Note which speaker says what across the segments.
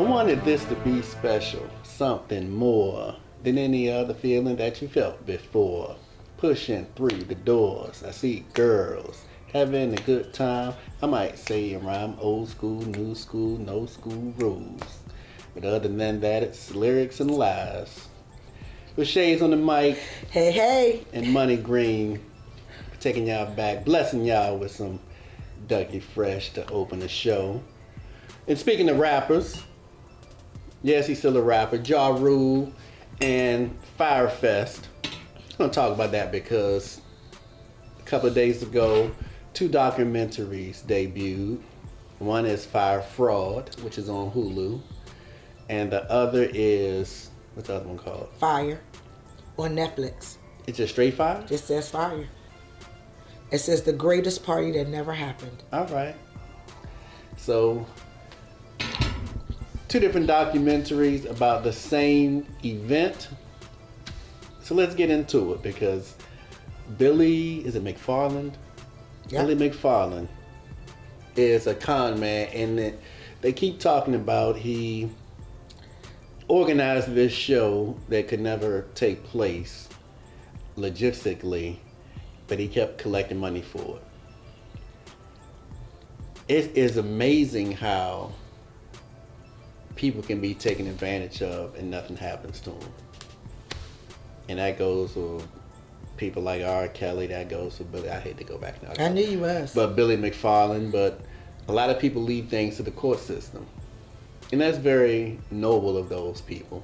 Speaker 1: wanted this to be special, something more than any other feeling that you felt before. Pushing through the doors, I see girls having a good time. I might say and rhyme old school, new school, no school rules. But other than that, it's lyrics and lies. With Shayz on the mic.
Speaker 2: Hey, hey.
Speaker 1: And Money Green taking y'all back, blessing y'all with some Dougie Fresh to open the show. And speaking of rappers, yes, he's still a rapper, Jah Rule and Fyre. I'm going to talk about that because a couple of days ago, 2 documentaries debuted. One is Fyre Fraud, which is on Hulu. And the other is, what's the other one called?
Speaker 2: Fyre on Netflix.
Speaker 1: It's just straight Fyre?
Speaker 2: It says Fyre. It says the greatest party that never happened.
Speaker 1: All right. So, 2 different documentaries about the same event. So let's get into it because Billy, is it McFarland?
Speaker 2: Yep.
Speaker 1: Billy McFarland is a con man, and they keep talking about he organized this show that could never take place logistically, but he kept collecting money for it. It is amazing how people can be taken advantage of and nothing happens to them. And that goes with people like R. Kelly, that goes with Billy. I hate to go back now.
Speaker 2: I knew you was.
Speaker 1: But Billy McFarland, but a lot of people leave things to the court system. And that's very noble of those people.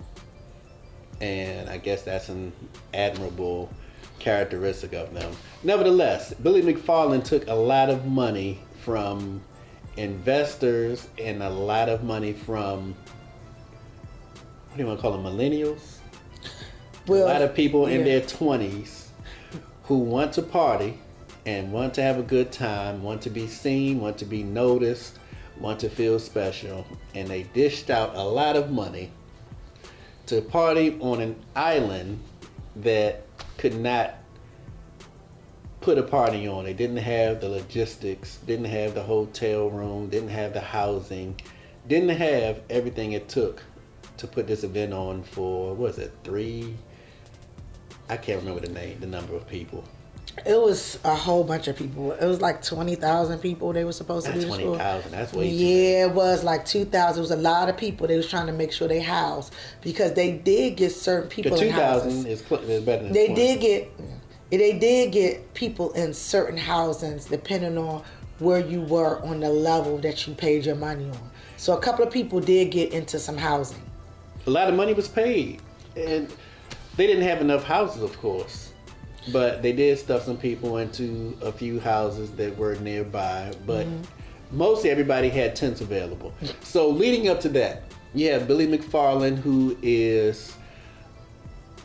Speaker 1: And I guess that's an admirable characteristic of them. Nevertheless, Billy McFarland took a lot of money from investors and a lot of money from, what do you want to call them, millennials?
Speaker 2: Well,
Speaker 1: a lot of people in their 20s who want to party and want to have a good time, want to be seen, want to be noticed, want to feel special, and they dished out a lot of money to party on an island that could not put a party on. They didn't have the logistics, didn't have the hotel room, didn't have the housing, didn't have everything it took to put this event on for, what was it, 3? I can't remember the number of people.
Speaker 2: It was a whole bunch of people. It was like 20,000 people they were supposed to be.
Speaker 1: 20,000, that's way too
Speaker 2: many. It was like 2,000. It was a lot of people. They was trying to make sure they housed because they did get certain people in houses.
Speaker 1: 2,000 is better than
Speaker 2: they
Speaker 1: 20.
Speaker 2: They did get people in certain housings depending on where you were on the level that you paid your money on. So a couple of people did get into some housing.
Speaker 1: A lot of money was paid. And they didn't have enough houses, of course, but they did stuff some people into a few houses that were nearby, but mostly everybody had tents available. So leading up to that, you have Billy McFarland, who is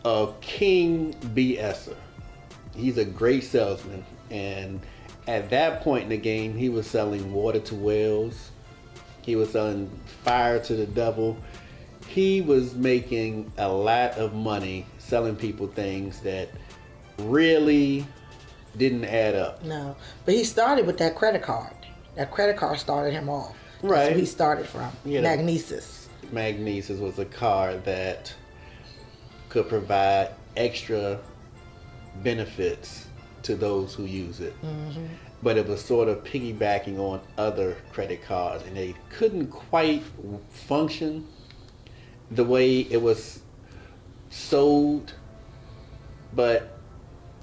Speaker 1: a king BSer. He's a great salesman, and at that point in the game, he was selling water to whales. He was selling fire to the devil. He was making a lot of money selling people things that really didn't add up.
Speaker 2: No, but he started with that credit card. That credit card started him off. That's
Speaker 1: right.
Speaker 2: where he started from. Magnesis.
Speaker 1: Magnesis was a card that could provide extra benefits to those who use it. Mm-hmm. But it was sort of piggybacking on other credit cards, and they couldn't quite function the way it was sold, but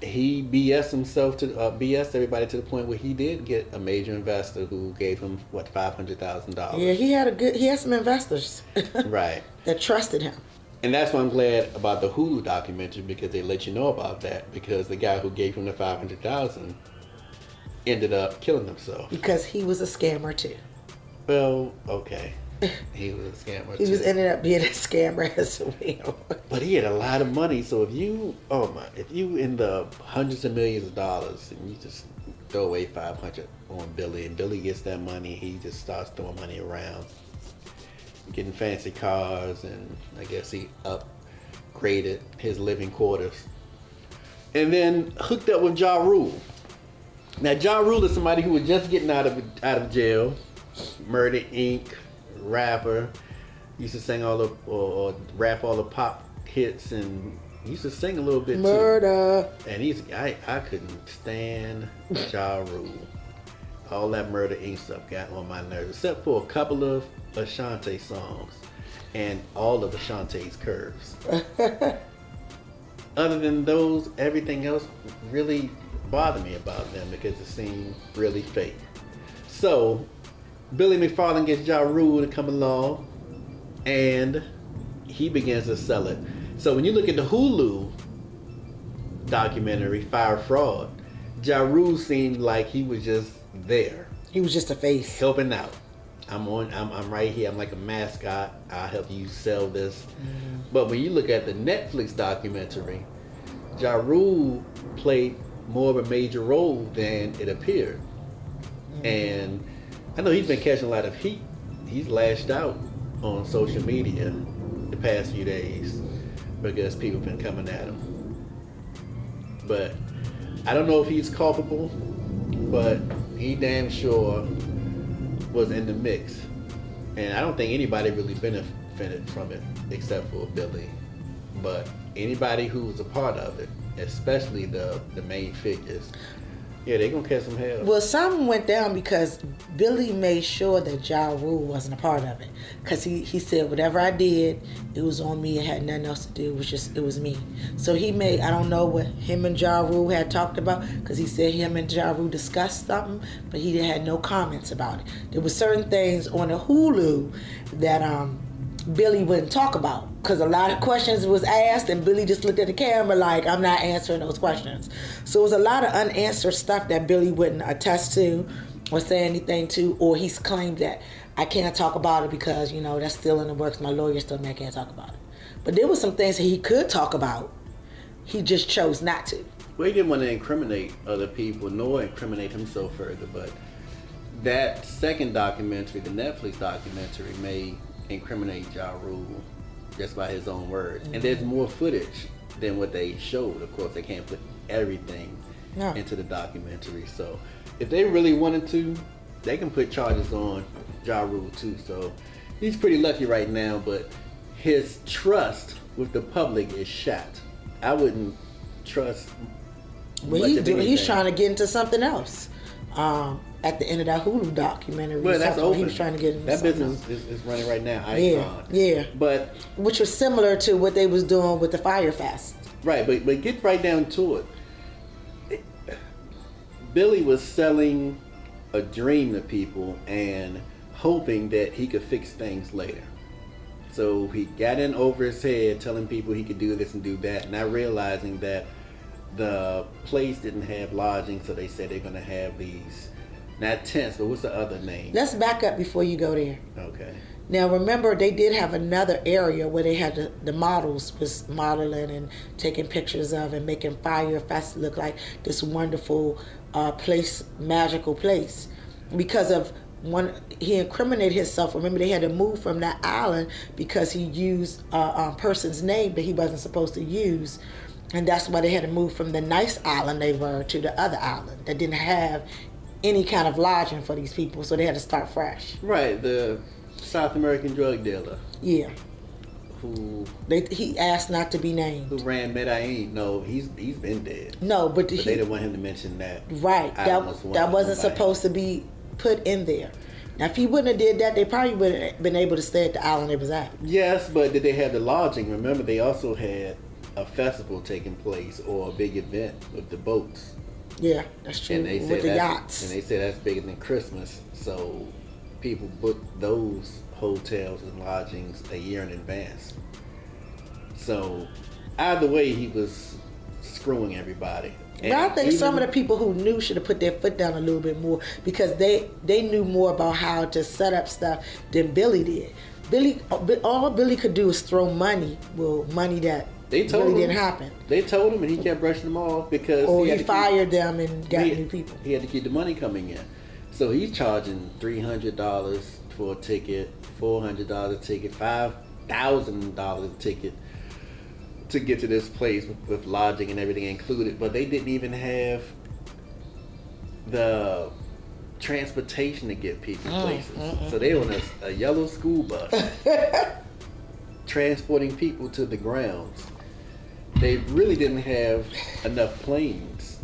Speaker 1: he BS himself to BS everybody to the point where he did get a major investor who gave him $500,000.
Speaker 2: Yeah, he had some investors,
Speaker 1: right,
Speaker 2: that trusted him.
Speaker 1: And that's why I'm glad about the Hulu documentary, because they let you know about that, because the guy who gave him the $500,000 ended up killing himself
Speaker 2: because he was a scammer too.
Speaker 1: Well, okay. He was a scammer.
Speaker 2: He ended up being a scammer as well.
Speaker 1: But he had a lot of money. So if you in the hundreds of millions of dollars and you just throw away $500 on Billy, and Billy gets that money, he just starts throwing money around, getting fancy cars, and I guess he upgraded his living quarters, and then hooked up with Jah Rule. Now Jah Rule is somebody who was just getting out of jail, Murder Inc. rapper, Used to sing all the or rap all the pop hits, and he used to sing a little bit
Speaker 2: Murder.
Speaker 1: too. And I couldn't stand Jah Rule. All that Murder Inc. stuff got on my nerves, except for a couple of Ashanti songs and all of Ashanti's curves. Other than those, everything else really bothered me about them because it seemed really fake. So Billy McFarland gets Ja Rule to come along, and he begins to sell it. So when you look at the Hulu documentary, Fyre Fraud, Ja Rule seemed like he was just there.
Speaker 2: He was just a face.
Speaker 1: Helping out. I'm right here. I'm like a mascot. I'll help you sell this. Mm-hmm. But when you look at the Netflix documentary, Ja Rule played more of a major role than it appeared. Mm-hmm. And I know he's been catching a lot of heat. He's lashed out on social media the past few days because people have been coming at him. But I don't know if he's culpable, but he damn sure was in the mix. And I don't think anybody really benefited from it except for Billy. But anybody who was a part of it, especially the main figures, yeah, they gonna catch some hell.
Speaker 2: Well, some went down because Billy made sure that Ja Rule wasn't a part of it. Because he said, whatever I did, it was on me. It had nothing else to do. It was me. So he made, I don't know what him and Ja Rule had talked about, because he said him and Ja Rule discussed something, but he had no comments about it. There were certain things on the Hulu that Billy wouldn't talk about, because a lot of questions was asked and Billy just looked at the camera like, I'm not answering those questions. So it was a lot of unanswered stuff that Billy wouldn't attest to or say anything to, or he's claimed that I can't talk about it because, that's still in the works. My lawyer still I can't talk about it. But there were some things that he could talk about. He just chose not to.
Speaker 1: Well, he didn't want to incriminate other people nor incriminate himself further, but that second documentary, the Netflix documentary, may incriminate Ja Rule just by his own words. Mm-hmm. And there's more footage than what they showed. Of course, they can't put everything into the documentary. So if they really wanted to, they can put charges on Ja Rule too. So he's pretty lucky right now, but his trust with the public is shot. I wouldn't trust
Speaker 2: Well, he's trying to get into something else. At the end of that Hulu documentary,
Speaker 1: well, that's open.
Speaker 2: He was trying to get into
Speaker 1: that business is running right now.
Speaker 2: Yeah.
Speaker 1: But
Speaker 2: which was similar to what they was doing with the Fyre Fest.
Speaker 1: Right, but get right down to it. Billy was selling a dream to people and hoping that he could fix things later. So he got in over his head telling people he could do this and do that, not realizing that the place didn't have lodging, so they said they're going to have these, not tents, but what's the other name?
Speaker 2: Let's back up before you go there.
Speaker 1: Okay.
Speaker 2: Now remember, they did have another area where they had the models was modeling and taking pictures of and making Fyre Fest look like this wonderful place, magical place. Because of he incriminated himself. Remember, they had to move from that island because he used a person's name that he wasn't supposed to use. And that's why they had to move from the nice island they were to the other island that didn't have any kind of lodging for these people. So they had to start fresh.
Speaker 1: Right, the South American drug dealer.
Speaker 2: Yeah. He asked not to be named.
Speaker 1: Who ran Medellin? No, he's been dead.
Speaker 2: No, but
Speaker 1: they didn't want him to mention that.
Speaker 2: Right, that wasn't supposed to be put in there. Now, if he wouldn't have did that, they probably would have been able to stay at the island they was at.
Speaker 1: Yes, but did they have the lodging? Remember, they also had a festival taking place or a big event with the boats.
Speaker 2: Yeah, that's true.
Speaker 1: And they
Speaker 2: with the yachts.
Speaker 1: And they said that's bigger than Christmas, so people booked those hotels and lodgings a year in advance. So either way, he was screwing everybody.
Speaker 2: And I think some of the people who knew should have put their foot down a little bit more, because they knew more about how to set up stuff than Billy did. All Billy could do was throw money that really didn't happen.
Speaker 1: They told him, and he kept brushing them off because
Speaker 2: he fired them and got new people.
Speaker 1: He had to keep the money coming in, so he's charging $300 for a ticket, $400 a ticket, $5,000 a ticket to get to this place with lodging and everything included. But they didn't even have the transportation to get people places. So they on a yellow school bus transporting people to the grounds. They really didn't have enough planes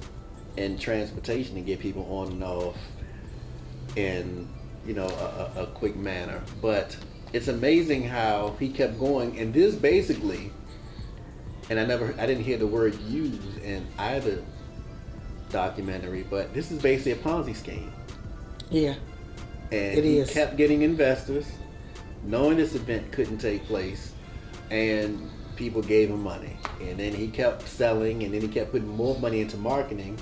Speaker 1: and transportation to get people on and off in, you know, a quick manner. But it's amazing how he kept going. And this basically, and I didn't hear the word used in either documentary, but this is basically a Ponzi scheme.
Speaker 2: Yeah.
Speaker 1: And he kept getting investors, knowing this event couldn't take place, and people gave him money. And then he kept selling, and then he kept putting more money into marketing,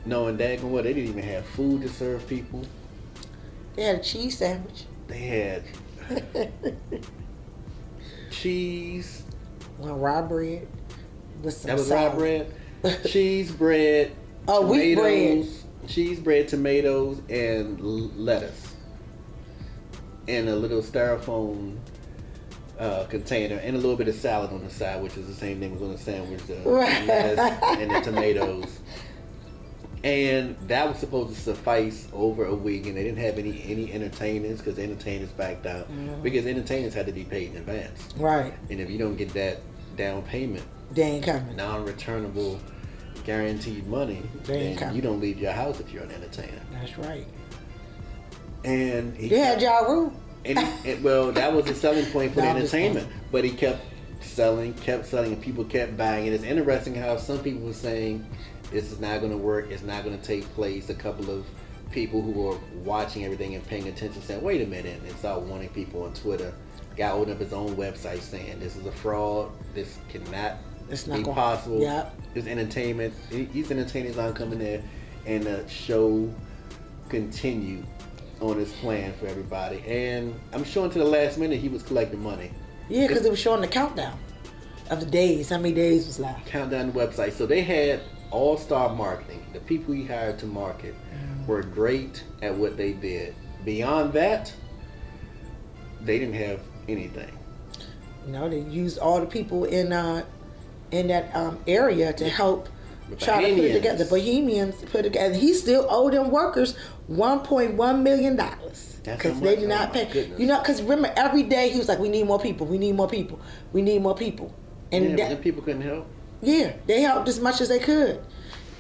Speaker 1: knowing daggone what, they didn't even have food to serve people.
Speaker 2: They had a cheese sandwich.
Speaker 1: They had cheese.
Speaker 2: Well, rye bread with some
Speaker 1: That was
Speaker 2: salad.
Speaker 1: rye bread. Cheese, bread,
Speaker 2: wheat bread.
Speaker 1: Cheese, bread, tomatoes, and lettuce. And a little styrofoam container, and a little bit of salad on the side, which is the same thing was on the sandwich, lettuce and the tomatoes. And that was supposed to suffice over a week, and they didn't have any entertainers because the entertainers backed out. Because entertainers had to be paid in advance.
Speaker 2: Right.
Speaker 1: And if you don't get that down payment,
Speaker 2: they ain't coming.
Speaker 1: Non-returnable, guaranteed money, then you don't leave your house if you're an entertainer.
Speaker 2: That's right.
Speaker 1: And
Speaker 2: they had Jah Rule.
Speaker 1: Well, that was the selling point for the entertainment. But he kept selling, and people kept buying. And it's interesting how some people were saying, this is not going to work, it's not going to take place. A couple of people who were watching everything and paying attention said, wait a minute, and started warning people on Twitter. Guy opened up his own website saying, this is a fraud, this cannot be possible.
Speaker 2: Yep.
Speaker 1: This entertainment, these entertainers aren't coming there, and the show continued on his plan for everybody. And I'm sure until the last minute he was collecting money.
Speaker 2: Yeah, because it was showing the countdown of the days, how many days was left.
Speaker 1: Countdown the website. So they had all-star marketing. The people he hired to market were great at what they did. Beyond that, they didn't have anything.
Speaker 2: No, they used all the people in that area to help try to put it together. The Bohemians put it together. He still owed them workers $1.1 million because they did not pay.
Speaker 1: Goodness.
Speaker 2: You know, because remember, every day he was like, "We need more people. We need more people. We need more people." And
Speaker 1: but people couldn't help.
Speaker 2: Yeah, they helped as much as they could.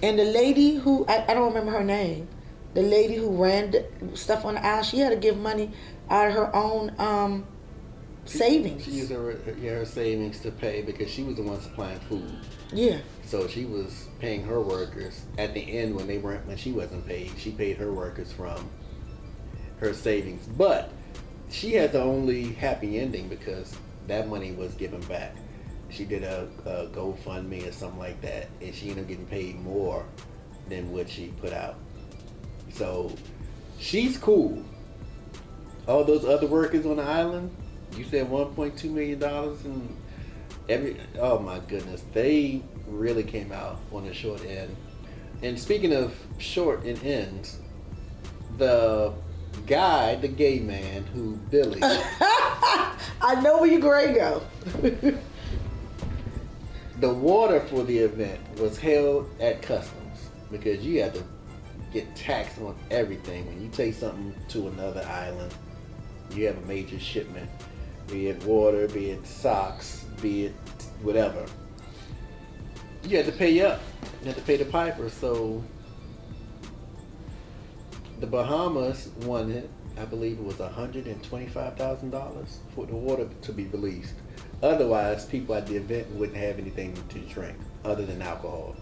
Speaker 2: And the lady who I don't remember her name, the lady who ran the stuff on the aisle, she had to give money out of her own savings.
Speaker 1: She used her savings to pay because she was the one supplying food.
Speaker 2: Yeah.
Speaker 1: So she was paying her workers at the end when she wasn't paid. She paid her workers from her savings, but she had the only happy ending because that money was given back. She did a GoFundMe or something like that, and she ended up getting paid more than what she put out. So she's cool. All those other workers on the island, you said $1.2 million, and oh my goodness, they really came out on the short end. And speaking of short and ends, the guy, the gay man who Billy.
Speaker 2: I know where you're going to go.
Speaker 1: The water for the event was held at customs because you had to get taxed on everything. When you take something to another island, you have a major shipment, be it water, be it socks, be it whatever. You had to pay up. You had to pay the piper. So the Bahamas wanted, I believe it was $125,000 for the water to be released. Otherwise, people at the event wouldn't have anything to drink other than alcohol.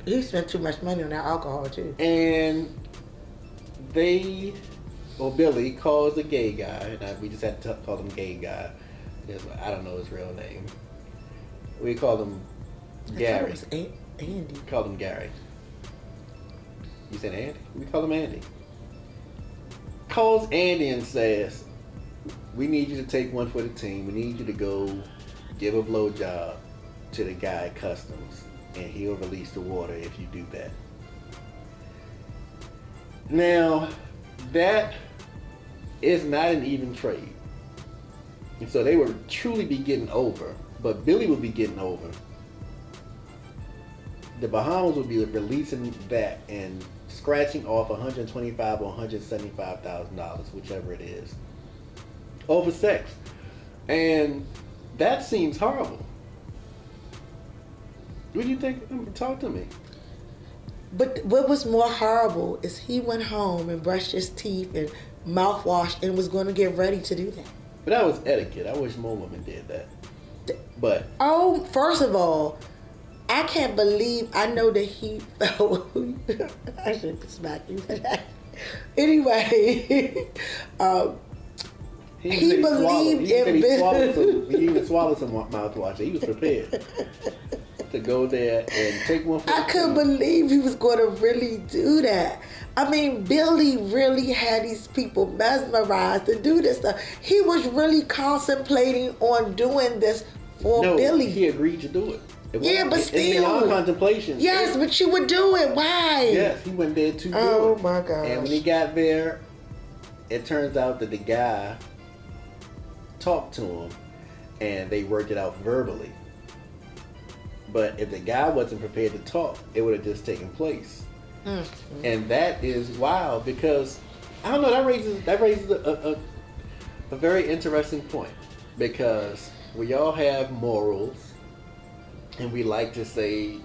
Speaker 2: He spent too much money on that alcohol too.
Speaker 1: And Billy calls the gay guy, and we just had to call him gay guy. I don't know his real name. We call him Gary.
Speaker 2: I thought it was Andy.
Speaker 1: Call him Gary. You said Andy? We call him Andy. Calls Andy and says, we need you to take one for the team. We need you to go give a blowjob to the guy at customs, and he'll release the water if you do that. Now, that is not an even trade. And so they would truly be getting over, but Billy would be getting over. The Bahamas would be releasing that and scratching off $125,000 or $175,000, whichever it is. over sex. And that seems horrible. What do you think? Talk to me.
Speaker 2: But what was more horrible is he went home and brushed his teeth and mouthwash and was going to get ready to do that.
Speaker 1: But that was etiquette. I wish more women did that. But
Speaker 2: oh, first of all, I can't believe I know that he felt. I shouldn't smack you for that. Anyway, he believed in
Speaker 1: business. He even swallowed some mouthwash. He was prepared to go there and take one for the
Speaker 2: I couldn't believe he was going to really do that. I mean, Billy really had these people mesmerized to do this stuff. He was really contemplating on doing this for Billy.
Speaker 1: He agreed to do it.
Speaker 2: Yeah, but still.
Speaker 1: It's beyond contemplation.
Speaker 2: Yes, but you would do it. Why?
Speaker 1: Yes, he went there to do it.
Speaker 2: Oh my gosh.
Speaker 1: And when he got there, it turns out that the guy talked to him and they worked it out verbally. But if the guy wasn't prepared to talk, it would have just taken place. Mm-hmm. And that is wild because, I don't know, that raises a very interesting point. Because we all have morals. And we like to say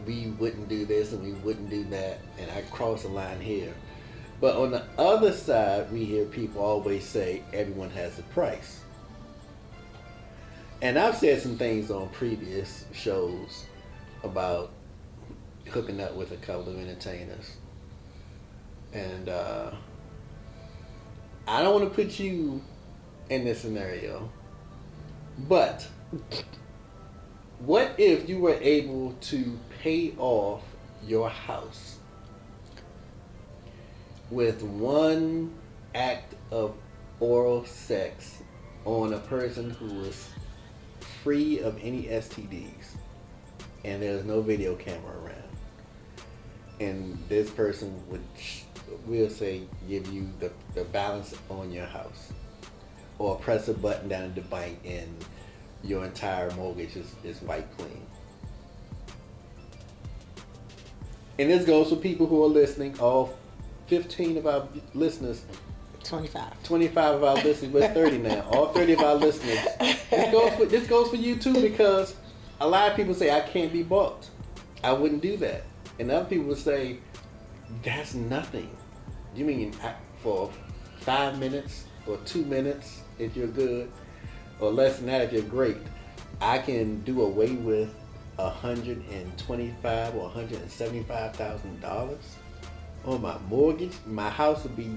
Speaker 1: we wouldn't do this and we wouldn't do that, and I cross the line here. But on the other side, we hear people always say everyone has a price. And I've said some things on previous shows about hooking up with a couple of entertainers. And I don't want to put you in this scenario, but what if you were able to pay off your house with one act of oral sex on a person who was free of any STDs and there's no video camera around? And this person would, we'll say, give you the balance on your house, or press a button down at the bank and your entire mortgage is wiped clean. And this goes for people who are listening, all 15 of our listeners. 25 of our listeners, we're 30 now. All 30 of our listeners. This goes for you too, because a lot of people say, I can't be bought. I wouldn't do that. And other people would say, that's nothing. You mean for 5 minutes or 2 minutes if you're good, or less than that if you're great, I can do away with $125,000 or $175,000 on my mortgage? My house would be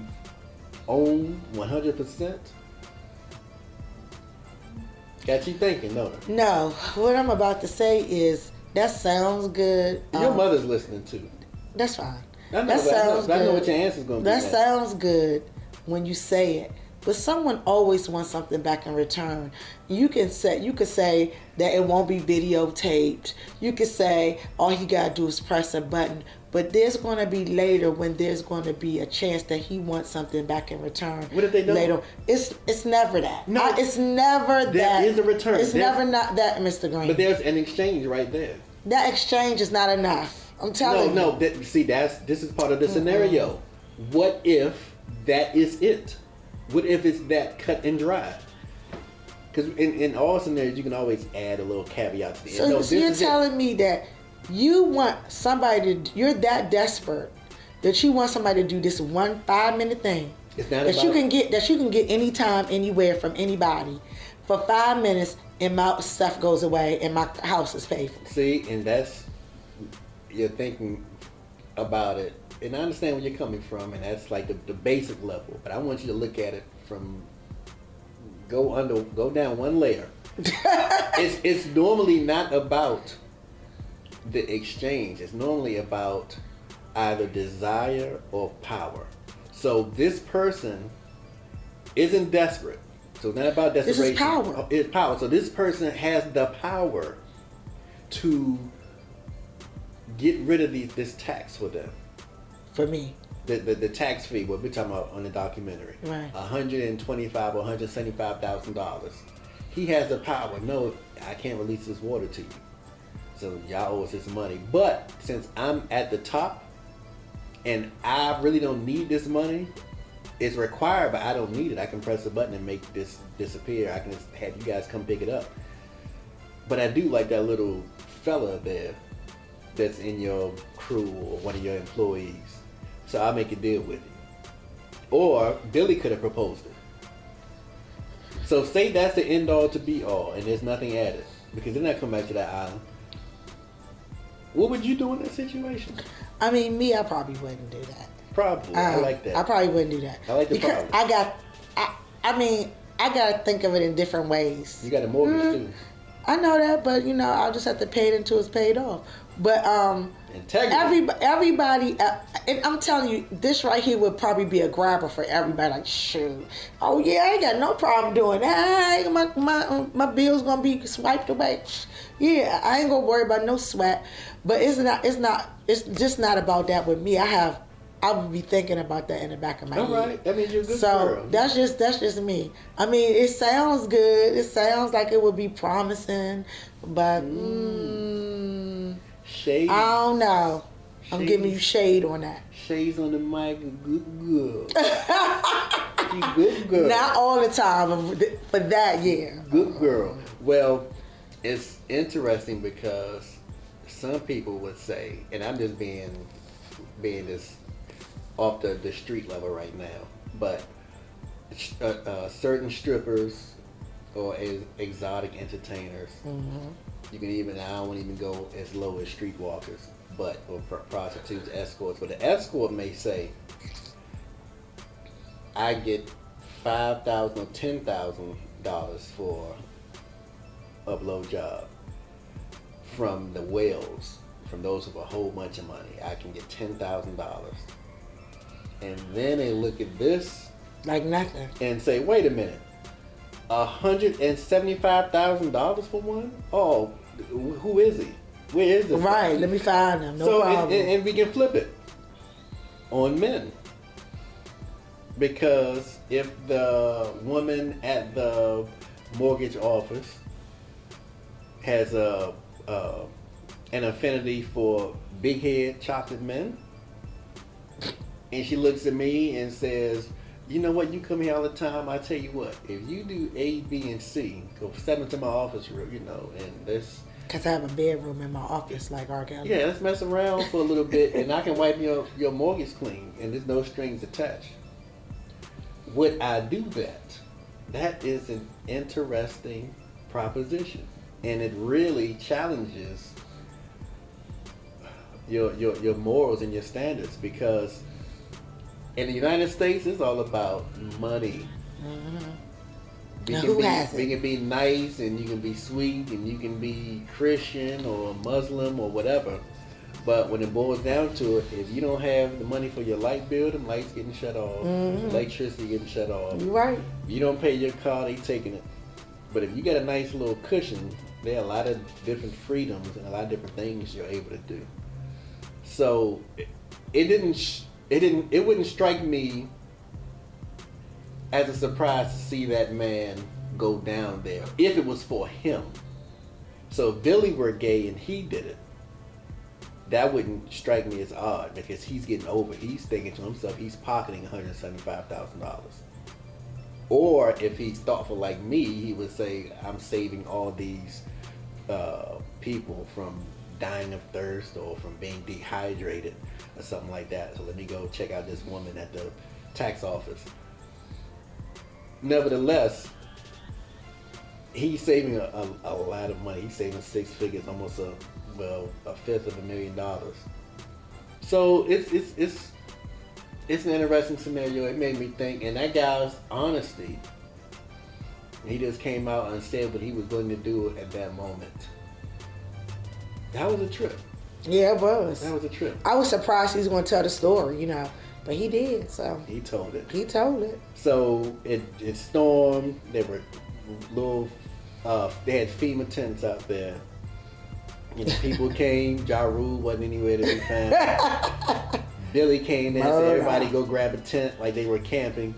Speaker 1: owned 100%? Got you thinking, don't it?
Speaker 2: No, what I'm about to say is, that sounds good.
Speaker 1: Your mother's listening too.
Speaker 2: That's fine.
Speaker 1: That sounds good. I know what your answer's going to be.
Speaker 2: That sounds good when you say it. But someone always wants something back in return. You could say that it won't be videotaped. You could say all you gotta do is press a button. But there's going to be later when there's going to be a chance that he wants something back in return.
Speaker 1: What if they don't?
Speaker 2: Later, it's never that.
Speaker 1: No,
Speaker 2: it's never that.
Speaker 1: There is a return.
Speaker 2: It's never not that, Mr. Green.
Speaker 1: But there's an exchange right there.
Speaker 2: That exchange is not enough. I'm telling you.
Speaker 1: No. This is part of the scenario. What if that is it? What if it's that cut and dry? Because in all scenarios, you can always add a little caveat to the end.
Speaker 2: So you're telling me that you want somebody you're that desperate that you want somebody to do this 1 5-minute thing you can get anytime, anywhere from anybody for 5 minutes, and my stuff goes away and my house is paid for.
Speaker 1: See, and you're thinking about it. And I understand where you're coming from, and that's like the basic level. But I want you to look at it from go down one layer. It's normally not about the exchange. It's normally about either desire or power. So this person isn't desperate. So it's not about desperation.
Speaker 2: This is power.
Speaker 1: It's power. So this person has the power to get rid of this tax for them.
Speaker 2: For me.
Speaker 1: The tax fee, what we're talking about on the documentary.
Speaker 2: Right.
Speaker 1: $125,000 or $175,000. He has the power. No, I can't release this water to you. So y'all owe us this money. But since I'm at the top and I really don't need this money, it's required, but I don't need it. I can press a button and make this disappear. I can just have you guys come pick it up. But I do like that little fella there that's in your crew or one of your employees. So I'll make a deal with it. Or Billy could have proposed it. So say that's the end all to be all and there's nothing added. Because then I come back to that island. What would you do in that situation?
Speaker 2: I mean, me, I probably wouldn't do that.
Speaker 1: Probably. I like that.
Speaker 2: I probably wouldn't do that.
Speaker 1: I like the
Speaker 2: because
Speaker 1: probably.
Speaker 2: I got to think of it in different ways.
Speaker 1: You got a mortgage too.
Speaker 2: I know that, but I'll just have to pay it until it's paid off. But everybody, and I'm telling you, this right here would probably be a grabber for everybody. Like, shoot, oh yeah, I ain't got no problem doing that. My bill's gonna be swiped away. Yeah, I ain't gonna worry about no sweat. But it's just not about that with me. I would be thinking about that in the back of my head.
Speaker 1: All right, that means you're a good
Speaker 2: girl.
Speaker 1: So
Speaker 2: that's just me. I mean, it sounds good. It sounds like it would be promising, but
Speaker 1: shade.
Speaker 2: I don't know. I'm giving you shade on that.
Speaker 1: Shayz on the mic, a good girl. You good girl.
Speaker 2: Not all the time, but for that, yeah.
Speaker 1: Good girl. Well, it's interesting because some people would say, and I'm just being this off the street level right now, but certain strippers or exotic entertainers, you can even, I don't even go as low as streetwalkers, or prostitutes, escorts, but the escort may say, I get $5,000 or $10,000 for a blowjob from the whales, from those with a whole bunch of money. I can get $10,000. And then they look at this
Speaker 2: like nothing
Speaker 1: and say, wait a minute, $175,000 for one? Oh, who is he? Where is this?
Speaker 2: Right,
Speaker 1: guy?
Speaker 2: let me find him. No
Speaker 1: so
Speaker 2: problem.
Speaker 1: And we can flip it on men. Because if the woman at the mortgage office has an affinity for big head chocolate men, and she looks at me and says, you know what, you come here all the time, I tell you what, if you do A, B, and C, go step into my office room, and this.
Speaker 2: Because I have a bedroom in my office like R. Kelly.
Speaker 1: Yeah, let's mess around for a little bit and I can wipe your mortgage clean and there's no strings attached. Would I do that? That is an interesting proposition. And it really challenges your morals and your standards, because in the United States it's all about money. You can be nice and you can be sweet and you can be Christian or Muslim or whatever, but when it boils down to it, if you don't have the money for your light bill, them lights getting shut off, electricity getting shut off.
Speaker 2: You're right.
Speaker 1: You don't pay your car, they taking it. But if you got a nice little cushion, there are a lot of different freedoms and a lot of different things you're able to do. So it wouldn't strike me as a surprise to see that man go down there if it was for him. So if Billy were gay and he did it, that wouldn't strike me as odd, because he's getting over. He's thinking to himself, he's pocketing $175,000. Or if he's thoughtful like me, he would say, I'm saving all these people from dying of thirst or from being dehydrated or something like that. So let me go check out this woman at the tax office. Nevertheless, he's saving a lot of money. He's saving six figures, almost a fifth of $1,000,000. So it's an interesting scenario. It made me think, and that guy's honesty, he just came out and said what he was going to do at that moment. That was a trip.
Speaker 2: Yeah, it was.
Speaker 1: That was a trip.
Speaker 2: I was surprised he was going to tell the story, but he did. So
Speaker 1: he told it.
Speaker 2: He told it.
Speaker 1: So it stormed. There were little. They had FEMA tents out there. People came. Jah Rule wasn't anywhere to be found. Billy came in and said, everybody go grab a tent, like they were camping.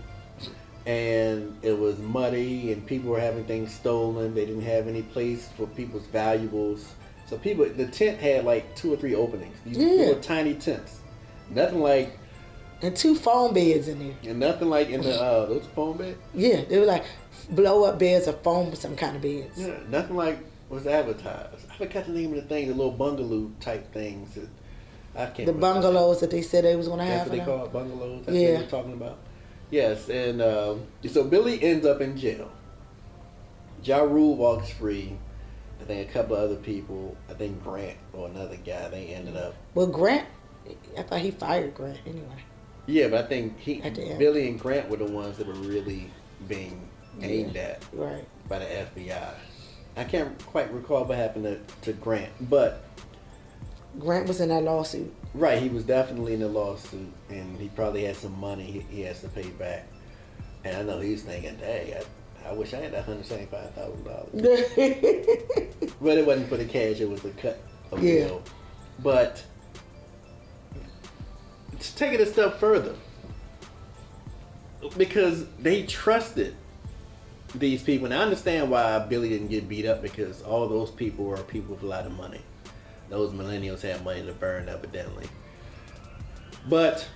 Speaker 1: And it was muddy and people were having things stolen. They didn't have any place for people's valuables. So the tent had like 2 or 3 openings. These little tiny tents. Nothing like
Speaker 2: And 2 phone beds in there.
Speaker 1: And nothing like in the those phone beds.
Speaker 2: Yeah, they were like blow up beds or foam some kind of beds.
Speaker 1: Yeah, nothing like was advertised. I forgot the name of the thing, the little bungalow type things. I can't.
Speaker 2: The bungalows that they said they was gonna
Speaker 1: That's
Speaker 2: have.
Speaker 1: what they call it, bungalows. That's
Speaker 2: Yeah.
Speaker 1: what we're talking about. Yes, and so Billy ends up in jail. Jah Rule walks free. I think a couple other people. I think Grant or another guy. They ended up.
Speaker 2: Well, Grant, I thought he fired Grant anyway.
Speaker 1: Yeah, but I think
Speaker 2: At the end.
Speaker 1: Billy and Grant were the ones that were really being aimed at
Speaker 2: Right.
Speaker 1: by the FBI. I can't quite recall what happened to Grant, but
Speaker 2: Grant was in that lawsuit.
Speaker 1: right, he was definitely in the lawsuit, and he probably had some money he has to pay back. And I know he's thinking, "Hey, I wish I had that $175,000." But it wasn't for the cash; it was the cut of
Speaker 2: Yeah.
Speaker 1: bill. But to take it a step further, because they trusted these people, and I understand why Billy didn't get beat up, because all those people were people with a lot of money. Those millennials had money to burn, evidently. But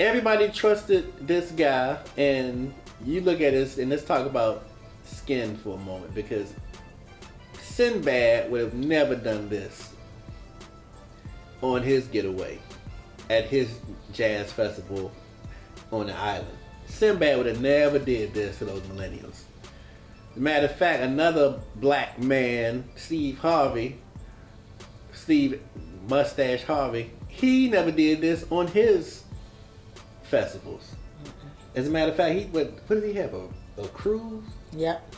Speaker 1: everybody trusted this guy, and you look at this, and let's talk about skin for a moment, because Sinbad would have never done this on his getaway at his jazz festival on the island. Sinbad would have never did this to those millennials. Matter of fact, another black man, Steve Mustache Harvey, he never did this on his festivals. As a matter of fact, what did he have, a cruise?
Speaker 2: Yep.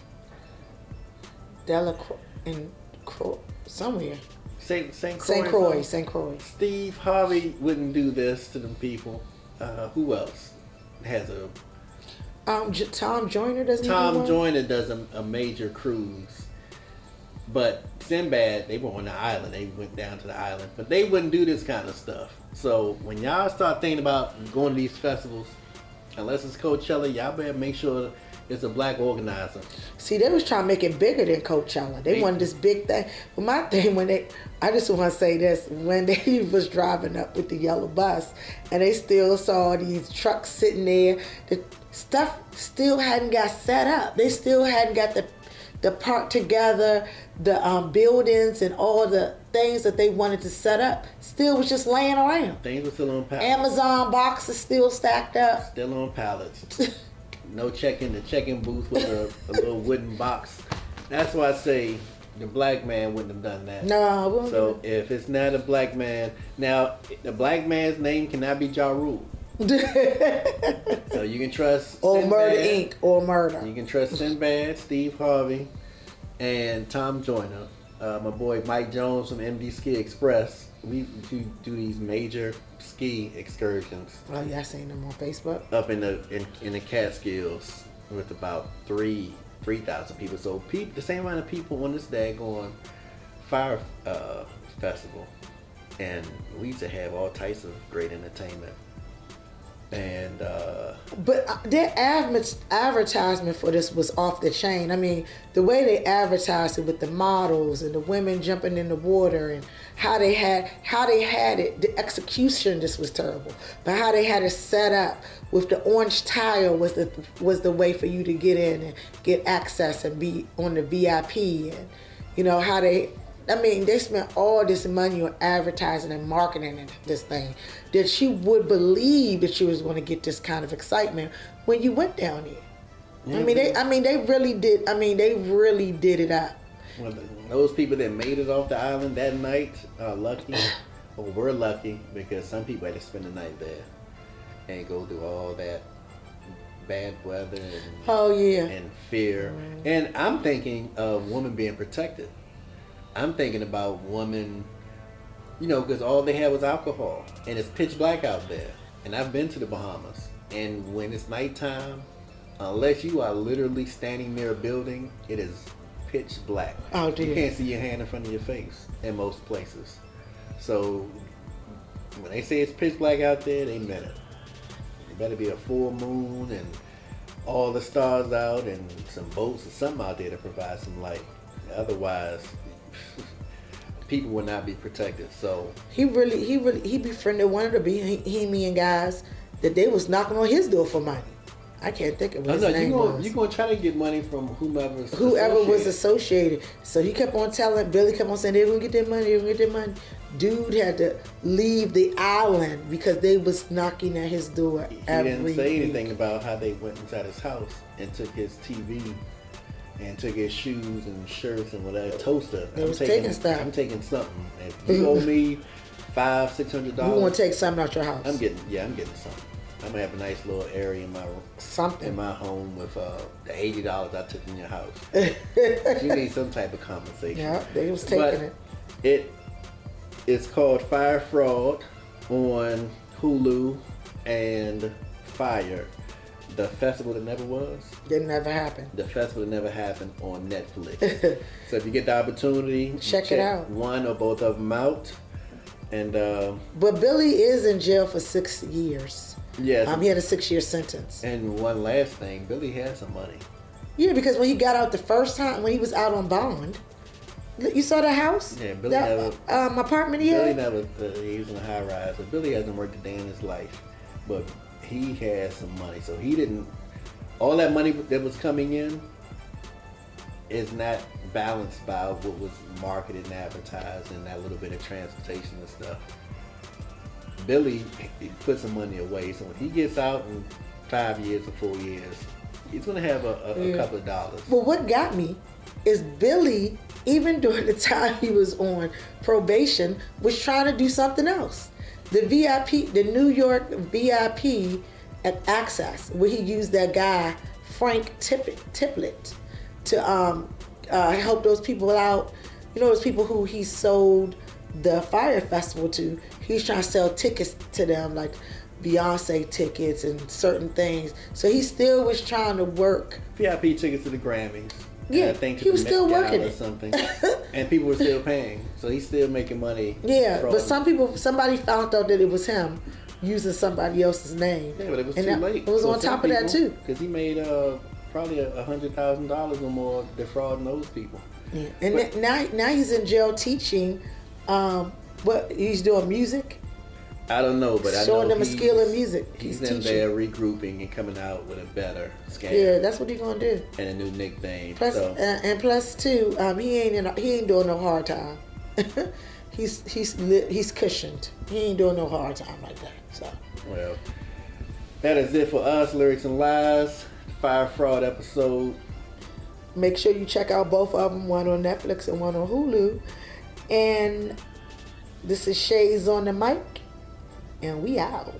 Speaker 2: Somewhere.
Speaker 1: St.
Speaker 2: Croix.
Speaker 1: Steve Harvey wouldn't do this to them people. Who else has a...
Speaker 2: Tom Joyner doesn't.
Speaker 1: Tom Joyner does a major cruise, but Sinbad, they were on the island. They went down to the island, but they wouldn't do this kind of stuff. So when y'all start thinking about going to these festivals, unless it's Coachella, y'all better make sure it's a black organizer.
Speaker 2: See, they was trying to make it bigger than Coachella. They wanted this big thing. But my thing, I just want to say this, when they was driving up with the yellow bus and they still saw these trucks sitting there, the stuff still hadn't got set up. They still hadn't got the park together, the buildings and all the things that they wanted to set up still was just laying around.
Speaker 1: Things were still on pallets.
Speaker 2: Amazon boxes still stacked up.
Speaker 1: Still on pallets. No check-in. The check-in booth was a little wooden box. That's why I say the black man wouldn't have done that.
Speaker 2: No.
Speaker 1: So if it's not a black man, now the black man's name cannot be Jah Rule. So you can trust
Speaker 2: or
Speaker 1: Sinbad,
Speaker 2: Murder Inc. or Murder.
Speaker 1: You can trust Sinbad, Steve Harvey, and Tom Joyner. My boy Mike Jones from MD Ski Express. We do these major ski excursions.
Speaker 2: Oh yeah, I seen them on Facebook.
Speaker 1: Up in the Catskills with about 3,000 people. So the same amount of people on this daggone Fyre festival, and we used to have all types of great entertainment. And
Speaker 2: but their advertisement for this was off the chain. I mean, the way they advertised it with the models and the women jumping in the water and how they had it, the execution just was terrible. But how they had it set up with the orange tile was the way for you to get in and get access and be on the VIP, and you know how they spent all this money on advertising and marketing this thing, that you would believe that you was going to get this kind of excitement when you went down there. Mm-hmm. They really did it up.
Speaker 1: Well, those people that made it off the island that night are lucky, or were lucky, because some people had to spend the night there and go through all that bad weather and fear. Mm-hmm. And I'm thinking of women being protected. I'm thinking about women, because all they had was alcohol, and it's pitch black out there. And I've been to the Bahamas, and when it's nighttime, unless you are literally standing near a building, it is pitch black.
Speaker 2: Oh, dear.
Speaker 1: You can't see your hand in front of your face in most places. So when they say it's pitch black out there, they meant it. It better be a full moon and all the stars out and some boats or something out there to provide some light. Otherwise, people would not be protected. So
Speaker 2: he befriended one of the Bohemian guys that they was knocking on his door for money. I can't think of what his name was.
Speaker 1: You're going to try to get money from whoever
Speaker 2: was associated. So he kept on Billy kept on saying they're going to get their money, they're going to get their money. Dude had to leave the island because they was knocking at his door every
Speaker 1: He didn't say
Speaker 2: week.
Speaker 1: anything about how they went inside his house and took his TV and took his shoes and shirts and whatever. Toaster.
Speaker 2: They was taking stuff.
Speaker 1: I'm taking something. If you owe me $500-$600,
Speaker 2: You want to take something out your house?
Speaker 1: I'm getting something. I'm gonna have a nice little area in my home with the $80 I took in your house. You need some type of compensation.
Speaker 2: Yeah, they was taking
Speaker 1: It's called Fyre Fraud on Hulu and Fyre. The Festival That Never Was.
Speaker 2: It never happened.
Speaker 1: The Festival That Never Happened on Netflix. So if you get the opportunity,
Speaker 2: check it out.
Speaker 1: One or both of them out. And
Speaker 2: but Billy is in jail for 6 years.
Speaker 1: Yes.
Speaker 2: He had a 6-year sentence.
Speaker 1: And one last thing, Billy has some money.
Speaker 2: Yeah, because when he got out the first time, when he was out on bond, you saw the house?
Speaker 1: Yeah, Billy never.
Speaker 2: Apartment he had?
Speaker 1: Billy never. He was in a high rise, but Billy hasn't worked a day in his life. But he has some money, so he didn't. All that money that was coming in is not balanced by what was marketed and advertised and that little bit of transportation and stuff. Billy put some money away, so when he gets out in 5 years or 4 years, he's gonna have a couple of dollars.
Speaker 2: Well, what got me is Billy, even during the time he was on probation, was trying to do something else. The VIP, the New York VIP at Access, where he used that guy Frank Tiplet to help those people out. You know, those people who he sold the Fyre Festival to. He's trying to sell tickets to them, like Beyonce tickets and certain things. So he still was trying to work.
Speaker 1: VIP tickets to the Grammys.
Speaker 2: Yeah,
Speaker 1: I think
Speaker 2: he was still working
Speaker 1: or something, and people were still paying. So he's still making money.
Speaker 2: Yeah, but somebody found out that it was him using somebody else's name.
Speaker 1: Yeah, but it was
Speaker 2: and
Speaker 1: too late.
Speaker 2: It was on top of that too,
Speaker 1: because he made probably $100,000 or more defrauding those people.
Speaker 2: Yeah. And now he's in jail teaching. What he's doing music.
Speaker 1: I don't know, but
Speaker 2: showing
Speaker 1: I know
Speaker 2: them a skill in music.
Speaker 1: He's in there regrouping and coming out with a better scam.
Speaker 2: Yeah, that's what he's gonna do.
Speaker 1: And a new nickname.
Speaker 2: Plus, and plus too, he ain't doing no hard time. he's cushioned. He ain't doing no hard time like that. So.
Speaker 1: Well, that is it for us, Lyrics and Lies, Fyre Fraud episode.
Speaker 2: Make sure you check out both of them, one on Netflix and one on Hulu. And this is Shayz on the mic, and we out.